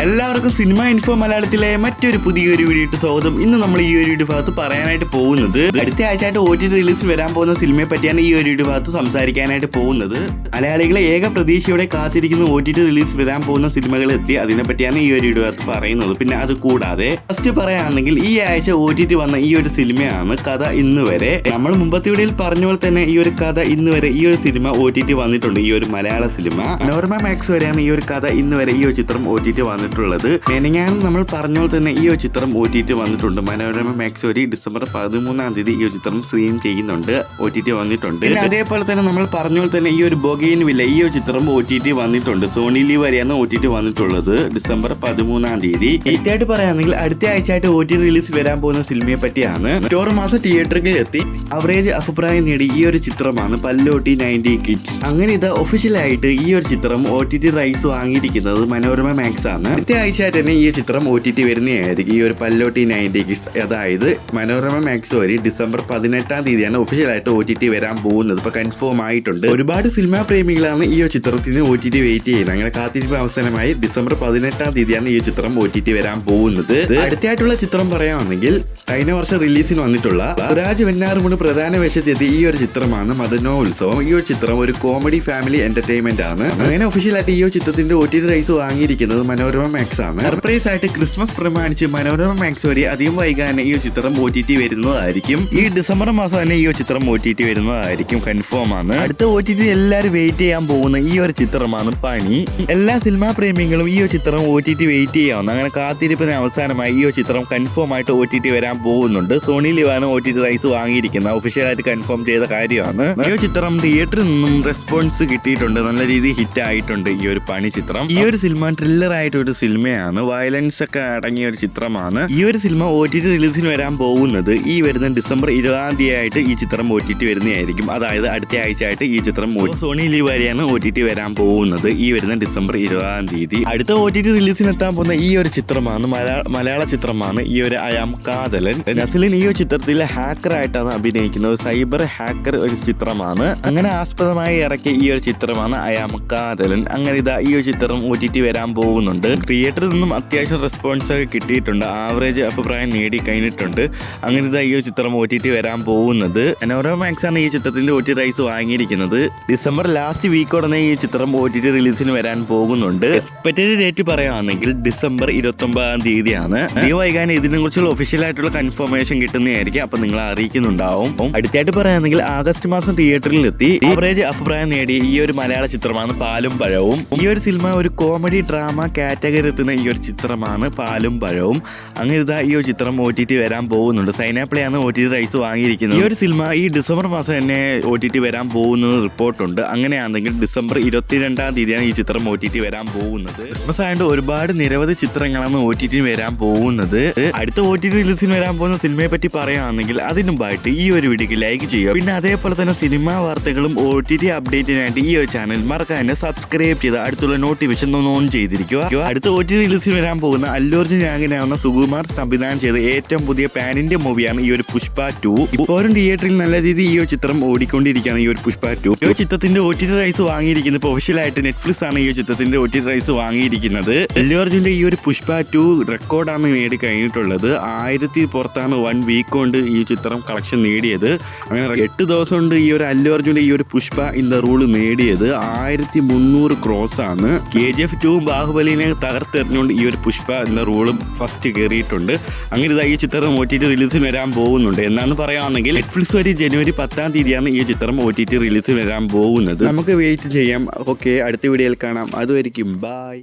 എല്ലാവർക്കും cinema info മലയാളത്തിലെ മറ്റൊരു പുതിയൊരു വീഡിയോ സ്വാഗതം. ഇന്ന് നമ്മൾ ഈ ഒരു വീഡിയോ ഭാഗത്ത് പറയാനായിട്ട് പോകുന്നത് അടുത്ത ആഴ്ചയായിട്ട് OTT റിലീസ് വരാൻ പോകുന്ന സിനിമയെ പറ്റിയാണ്. ഈ ഒരു വീഡിയോ ഭാഗത്ത് സംസാരിക്കാനായിട്ട് പോകുന്നത് മലയാളികളെ ഏക പ്രതീക്ഷയോടെ കാത്തിരിക്കുന്ന OTT റിലീസ് വരാൻ പോകുന്ന സിനിമകൾ എത്തി, അതിനെ പറ്റിയാണ് ഈ ഒരു വീഡിയോ ഭാഗത്ത് പറയുന്നത്. പിന്നെ അത് കൂടാതെ ഫസ്റ്റ് പറയുകയാണെങ്കിൽ ഈ ആഴ്ച OTT വന്ന ഈ ഒരു സിനിമയാണ് കഥ ഇന്ന് വരെ. നമ്മൾ മുമ്പത്തെ വീഡിയോയിൽ പറഞ്ഞ പോലെ തന്നെ ഈ ഒരു കഥ ഇന്ന് വരെ ഈ ഒരു സിനിമ OTT വന്നിട്ടുണ്ട്. ഈ ഒരു മലയാള സിനിമ മനോരമ മാക്സ് വരെയാണ് ഈ ഒരു കഥ ഇന്ന് വരെ ഈ ഒരു ചിത്രം OTT വന്നിട്ടുള്ളത്. മെനങ്ങാനും നമ്മൾ പറഞ്ഞ പോലെ തന്നെ ഈ ഒരു ചിത്രം OTT വന്നിട്ടുണ്ട്. മനോരമ മാക്സ് വരെ ഡിസംബർ 13-ാം തീയതി ഈ ഒരു ചിത്രം സ്ട്രീം ചെയ്യുന്നുണ്ട്, OTT വന്നിട്ടുണ്ട്. അതേപോലെ തന്നെ നമ്മൾ പറഞ്ഞ പോലെ തന്നെ ഈ ഒരു ബൊഗെയിൻവില്ല ഈ ഒരു ചിത്രം OTT വന്നിട്ടുണ്ട്. സോണി ലീവ് വരെയാണ് OTT വന്നിട്ടുള്ളത് ഡിസംബർ 13-ാം തീയതി. ഏറ്റവും പറയുകയാണെങ്കിൽ അടുത്ത ആഴ്ചയായിട്ട് OTT റിലീസ് വരാൻ പോകുന്ന സിനിമയെ പറ്റിയാണ്. 6 മാസം തിയേറ്ററിൽ എത്തി അവറേജ് അഭിപ്രായം നേടി ഈ ഒരു ചിത്രമാണ് പല്ലോട്ടി 90 കിഡ്സ്. അങ്ങനെ ഇത് ഒഫീഷ്യലായിട്ട് ഈ ഒരു ചിത്രം OTT റൈറ്റ്സ് വാങ്ങിയിരിക്കുന്നത് മനോരമ മാക്സ് ആണ്. അടുത്ത ആഴ്ച തന്നെ ഈ ചിത്രം OTT വരുന്നതായിരിക്കും. ഈ ഒരു പല്ലോട്ടി 90 കിഡ്സ് അതായത് മനോരമ മാക്സ് വഴി ഡിസംബർ 18-ാം തീയതിയാണ് ഒഫീഷ്യലായിട്ട് OTT വരാൻ പോകുന്നത്. ഇപ്പൊ കൺഫേം ആയിട്ടുണ്ട്. ഒരുപാട് സിനിമാ പ്രേമികളാണ് ഈ ഒരു ചിത്രത്തിന് OTT വെയിറ്റ് ചെയ്യുന്നത്. അങ്ങനെ കാത്തിരിപ്പ് അവസാനമായി ഡിസംബർ 18-ാം തീയതിയാണ് ഈ ചിത്രം OTT വരാൻ പോകുന്നത്. അടുത്തായിട്ടുള്ള ചിത്രം പറയുകയാണെങ്കിൽ കഴിഞ്ഞ വർഷം റിലീസിന് വന്നിട്ടുള്ള സുരാജ് വെഞ്ഞാറുമൂട് പ്രധാന വേഷത്തെത്തി ഈ ഒരു ചിത്രമാണ് മദനോത്സവം. ഈ ഒരു ചിത്രം ഒരു കോമഡി ഫാമിലി എന്റർടൈൻമെന്റ് ആണ്. അങ്ങനെ ഒഫീഷ്യലായിട്ട് ഈ ഒരു ചിത്രത്തിന്റെ OTT റൈറ്റ്സ് വാങ്ങിയിരിക്കുന്നത് മനോരമ മാക്സ് ആണ്. സർപ്രൈസ് ആയിട്ട് ക്രിസ്മസ് പ്രമാണിച്ച് മനോരമ മാക്സ് വരെ അധികം വൈകാതെ ഈ ഒരു ചിത്രം OTT വരുന്നതായിരിക്കും. ഈ ഡിസംബർ മാസം തന്നെ ഈ ഒരു ചിത്രം OTT വരുന്നതായിരിക്കും, കൺഫേം ആണ്. അടുത്ത OTT എല്ലാവരും വെയിറ്റ് ചെയ്യാൻ പോകുന്ന ഈ ഒരു ചിത്രമാണ് പണി. എല്ലാ സിനിമാ പ്രേമികളും ഈ ഒരു ചിത്രം OTT വെയിറ്റ് ചെയ്യാവുന്ന അങ്ങനെ കാത്തിരിപ്പിന് അവസാനമായി ഈ ഒരു ചിത്രം കൺഫേം ആയിട്ട് OTT വരാൻ പോകുന്നുണ്ട്. സോണി ലിവാണ് OTT റൈറ്റ്സ് വാങ്ങിയിരിക്കുന്നത്, ഒഫീഷ്യലായിട്ട് കൺഫേം ചെയ്ത കാര്യമാണ്. ഈ ഒരു ചിത്രം തിയേറ്ററിൽ നിന്നും റെസ്പോൺസ് കിട്ടിയിട്ടുണ്ട്, നല്ല രീതിയിൽ ഹിറ്റ് ആയിട്ടുണ്ട് ഈ ഒരു പണി ചിത്രം. ഈ ഒരു സിനിമ ത്രില്ലർ ആയിട്ടൊരു സിനിമയാണ്, വയലൻസ് ഒക്കെ അടങ്ങിയ ഒരു ചിത്രമാണ്. ഈ ഒരു സിനിമ OTT റിലീസിന് വരാൻ പോകുന്നത് ഈ വരുന്ന ഡിസംബർ 20-ാം തീയതി ആയിട്ട് ഈ ചിത്രം OTT വരുന്നതായിരിക്കും. അതായത് അടുത്ത ആഴ്ച ആയിട്ട് ഈ ചിത്രം സോണി ലീവ് വരെയാണ് OTT വരാൻ പോകുന്നത് ഈ വരുന്ന ഡിസംബർ 20-ാം തീയതി. അടുത്ത OTT റിലീസിന് എത്താൻ പോകുന്ന ഈ ഒരു ചിത്രമാണ് മലയാള ചിത്രമാണ് ഈ ഒരു അയാം കാതലൻ. നസ്ലിൻ ഈ ഒരു ചിത്രത്തിൽ ഹാക്കർ ആയിട്ടാണ് അഭിനയിക്കുന്നത്, സൈബർ ഹാക്കർ ഒരു ചിത്രമാണ്. അങ്ങനെ ആസ്പദമായി ഇറക്കിയ ഈ ഒരു ചിത്രമാണ് അയാം കാതലൻ. അങ്ങനെ ഇതാ ഈ ഒരു ചിത്രം OTT വരാൻ പോകുന്നുണ്ട്. തിയേറ്ററിൽ നിന്നും അത്യാവശ്യം റെസ്പോൺസ് ഒക്കെ കിട്ടിയിട്ടുണ്ട്, ആവറേജ് അഭിപ്രായം നേടി കഴിഞ്ഞിട്ടുണ്ട്. അങ്ങനെ ഇതാ ഈ ഒരു ചിത്രം OTT വരാൻ പോകുന്നത്. മനോരമ മാക്സ് ആണ് ഈ ചിത്രത്തിന്റെ OTT റൈറ്റ്സ് വാങ്ങിയിരിക്കുന്നത്. ഡിസംബർ ലാസ്റ്റ് വീക്കോടെ ഈ ചിത്രം OTT റിലീസിന് വരാൻ പോകുന്നുണ്ട്. എക്സ്പെക്റ്റഡ് ഡേറ്റ് പറയുകയാണെങ്കിൽ ഡിസംബർ 29-ാം തീയതിയാണ്. ഈ വൈകാൻ ഇതിനെ കുറിച്ചുള്ള ഒഫീഷ്യൽ ആയിട്ടുള്ള കൺഫർമേഷൻ കിട്ടുന്നതായിരിക്കും, അപ്പൊ നിങ്ങളെ അറിയിക്കുന്നുണ്ടാവും. അടുത്തായിട്ട് പറയുകയാണെങ്കിൽ ആഗസ്റ്റ് മാസം തിയേറ്ററിൽ എത്തി ആവറേജ് അഭിപ്രായം നേടി ഈ ഒരു മലയാള ചിത്രമാണ് പാലും പഴവും. ഈ ഒരു സിനിമ ഒരു കോമഡി ഡ്രാമ കാറ്റഗറി എത്തുന്ന ഈ ഒരു ചിത്രമാണ് പാലും പഴവും. അങ്ങനെ ഇതാ ഈ ഒരു ചിത്രം OTT വരാൻ പോകുന്നുണ്ട്. സൈനാപ്ലേ ആണ് OTT റൈറ്റ്സ് വാങ്ങിയിരിക്കുന്നത്. ഈ ഒരു സിനിമ ഈ ഡിസംബർ മാസം തന്നെ OTT വരാൻ പോകുന്നത് റിപ്പോർട്ടുണ്ട്. അങ്ങനെയാണെങ്കിൽ ഡിസംബർ 22-ാം തീയതിയാണ് ഈ ചിത്രം OTT വരാൻ പോകുന്നത്. ക്രിസ്മസ് ആയതുകൊണ്ട് ഒരുപാട് നിരവധി ചിത്രങ്ങളാണ് OTT വരാൻ പോകുന്നത്. അടുത്ത OTT റിലീസിന് വരാൻ പോകുന്ന സിനിമയെ പറ്റി പറയുകയാണെങ്കിൽ അതിന് മുമ്പായിട്ട് ഈ ഒരു വീഡിയോക്ക് ലൈക്ക് ചെയ്യുക. പിന്നെ അതേപോലെ തന്നെ സിനിമാ വാർത്തകളും OTT അപ്ഡേറ്റിനായിട്ട് ഈ ഒരു ചാനൽ മറക്കാതെ സബ്സ്ക്രൈബ് ചെയ്ത് അടുത്തുള്ള നോട്ടിഫിക്കേഷൻ ഓൺ ചെയ്തിരിക്കുക. അടുത്ത OTT റിലീസിന് വരാൻ പോകുന്ന അല്ലു അർജുൻ നായകനാവുന്ന സുകുമാർ സംവിധാനം ചെയ്ത ഏറ്റവും പുതിയ പാൻ ഇന്ത്യ മൂവിയാണ് ഈ ഒരു പുഷ്പ 2. ഇപ്പോഴും തിയേറ്ററിൽ നല്ല രീതിയിൽ ഈ ഒരു ചിത്രം ഓടിക്കൊണ്ടിരിക്കുകയാണ്. ഈ ഒരു പുഷ്പ 2 ഈ ചിത്രത്തിന്റെ OTT റൈറ്റ്സ് വാങ്ങിയിരിക്കുന്നത് ഇപ്പോൾ ഒഫീഷ്യലായിട്ട് നെറ്റ്ഫ്ലിക്സ് ആണ് ഈ ചിത്രത്തിന്റെ OTT റൈറ്റ്സ് വാങ്ങിയിരിക്കുന്നത്. അല്ലു അർജുന്റെ ഈ ഒരു പുഷ്പ 2 റെക്കോർഡാണ് നേടി കഴിഞ്ഞിട്ടുള്ളത്. 1000 പുറത്താണ് 1 വീക്ക് കൊണ്ട് ഈ ചിത്രം കളക്ഷൻ നേടിയത്. അങ്ങനെ 8 ദിവസം കൊണ്ട് ഈ ഒരു അല്ലു അർജുന്റെ ഈ ഒരു പുഷ്പ ഇൻ ദ റൂൾ നേടിയത് 1300 ക്രോസ് ആണ്. KGF 2 ബാഹുബലിനെ തകർത്തെറിഞ്ഞുകൊണ്ട് ഈ ഒരു പുഷ്പ എന്ന റൂളും ഫസ്റ്റ് കയറിയിട്ടുണ്ട്. അങ്ങനെ ഇതാ ഈ ചിത്രം OTT റിലീസിന് വരാൻ പോകുന്നുണ്ട്. എന്നാന്ന് പറയുകയാണെങ്കിൽ നെറ്റ്ഫ്ലിക്സ് വഴി ജനുവരി 10-ാം തീയതിയാണ് ഈ ചിത്രം OTT റിലീസിന് വരാൻ പോകുന്നത്. നമുക്ക് വെയിറ്റ് ചെയ്യാം. ഓക്കെ, അടുത്ത വീഡിയോയിൽ കാണാം. അതുവരെയ്ക്കും ബൈ.